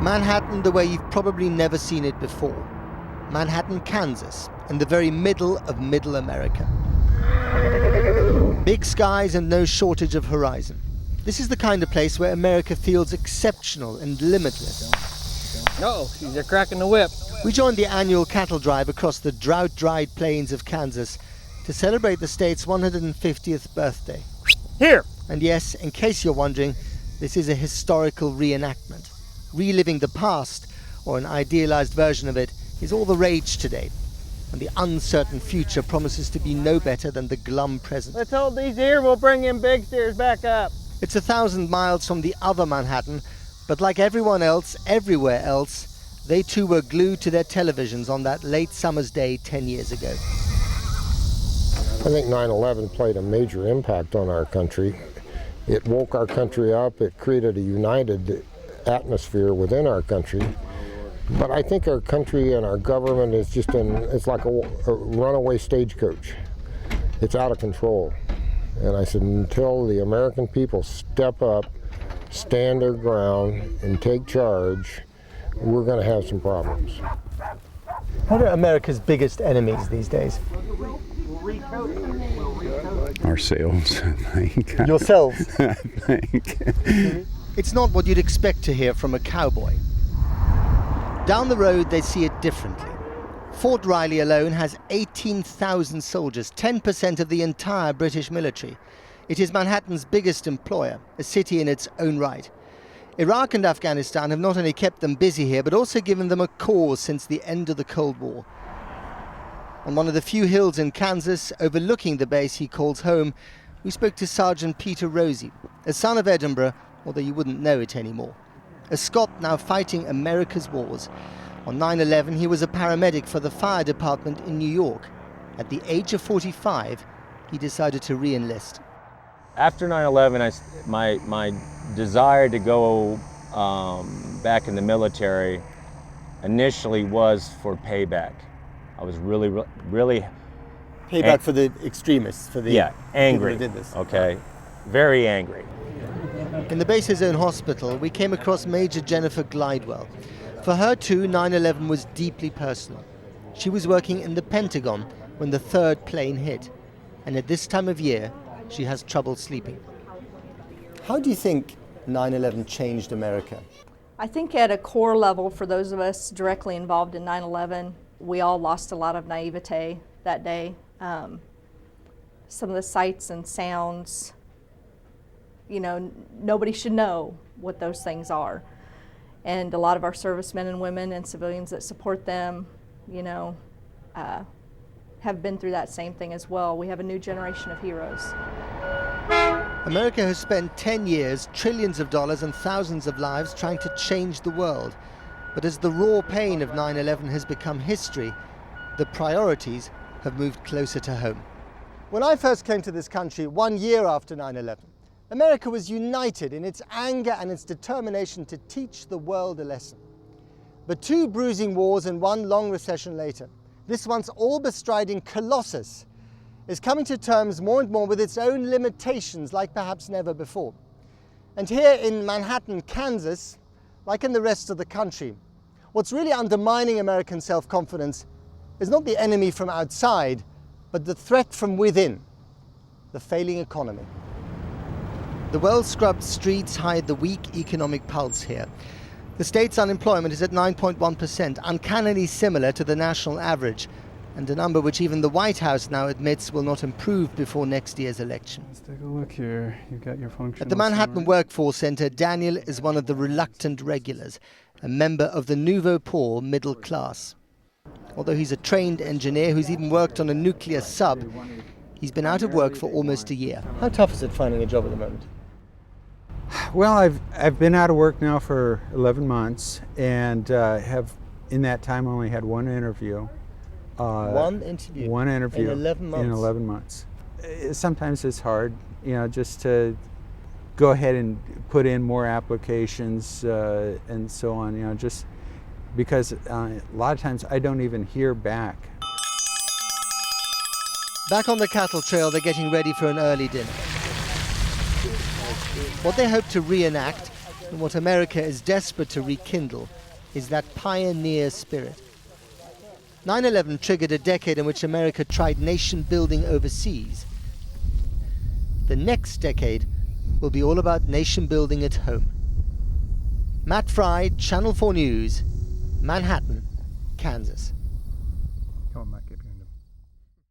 Manhattan the way you've probably never seen it before. Manhattan, Kansas, in the very middle of Middle America. Big skies and no shortage of horizon. This is the kind of place where America feels exceptional and limitless. Uh-oh, they're cracking the whip. We joined the annual cattle drive across the drought-dried plains of Kansas to celebrate the state's 150th birthday. Here! And yes, in case you're wondering, this is a historical reenactment. Reliving the past, or an idealized version of it, is all the rage today. And the uncertain future promises to be no better than the glum present. Let's hold these here, we'll bring them big steers back up. It's 1,000 miles from the other Manhattan, but like everyone else, everywhere else, they too were glued to their televisions on that late summer's day 10 years ago. I think 9/11 played a major impact on our country. It woke our country up, it created a united atmosphere within our country. But I think our country and our government is just it's like a runaway stagecoach. It's out of control. And I said, until the American people step up, stand their ground, and take charge, we're going to have some problems. What are America's biggest enemies these days? Ourselves, I think. Yourselves? I think. It's not what you'd expect to hear from a cowboy. Down the road, they see it differently. Fort Riley alone has 18,000 soldiers, 10% of the entire British military. It is Manhattan's biggest employer, a city in its own right. Iraq and Afghanistan have not only kept them busy here, but also given them a cause since the end of the Cold War. On one of the few hills in Kansas, overlooking the base he calls home, we spoke to Sergeant Peter Rosie, a son of Edinburgh, although you wouldn't know it anymore. A Scot now fighting America's wars. On 9/11, he was a paramedic for the fire department in New York. At the age of 45, he decided to re-enlist. After 9/11, my desire to go back in the military initially was for payback. I was really Payback for the extremists, for the angry. people who did this. Okay, very angry. In the base's own hospital, we came across Major Jennifer Glidewell. For her too, 9/11 was deeply personal. She was working in the Pentagon when the third plane hit, and at this time of year, she has trouble sleeping. How do you think 9/11 changed America? I think at a core level, for those of us directly involved in 9/11, we all lost a lot of naivete that day. Some of the sights and sounds, nobody should know what those things are. And a lot of our servicemen and women and civilians that support them, have been through that same thing as well. We have a new generation of heroes. America has spent 10 years, trillions of dollars and thousands of lives trying to change the world. But as the raw pain of 9/11 has become history, the priorities have moved closer to home. When I first came to this country 1 year after 9/11, America was united in its anger and its determination to teach the world a lesson. But 2 bruising wars and 1 long recession later, this once all-bestriding colossus is coming to terms more and more with its own limitations like perhaps never before. And here in Manhattan, Kansas, like in the rest of the country, what's really undermining American self-confidence is not the enemy from outside, but the threat from within, the failing economy. The well-scrubbed streets hide the weak economic pulse here. The state's unemployment is at 9.1%, uncannily similar to the national average, and a number which even the White House now admits will not improve before next year's election. Let's take a look here. You've got your function. At the Manhattan Workforce Center, Daniel is one of the reluctant regulars, a member of the nouveau poor middle class. Although he's a trained engineer who's even worked on a nuclear sub, he's been out of work for almost a year. How tough is it finding a job at the moment? Well, I've been out of work now for 11 months and have in that time only had one interview. One interview? One interview. In 11 months? In 11 months. Sometimes it's hard, just to go ahead and put in more applications and so on, just because a lot of times I don't even hear back. Back on the cattle trail, they're getting ready for an early dinner. What they hope to reenact And what America is desperate to rekindle is that pioneer spirit. 9/11 triggered a decade in which America tried nation building overseas. The next decade will be all about nation building at home. Matt Fry, Channel 4 News, Manhattan, Kansas.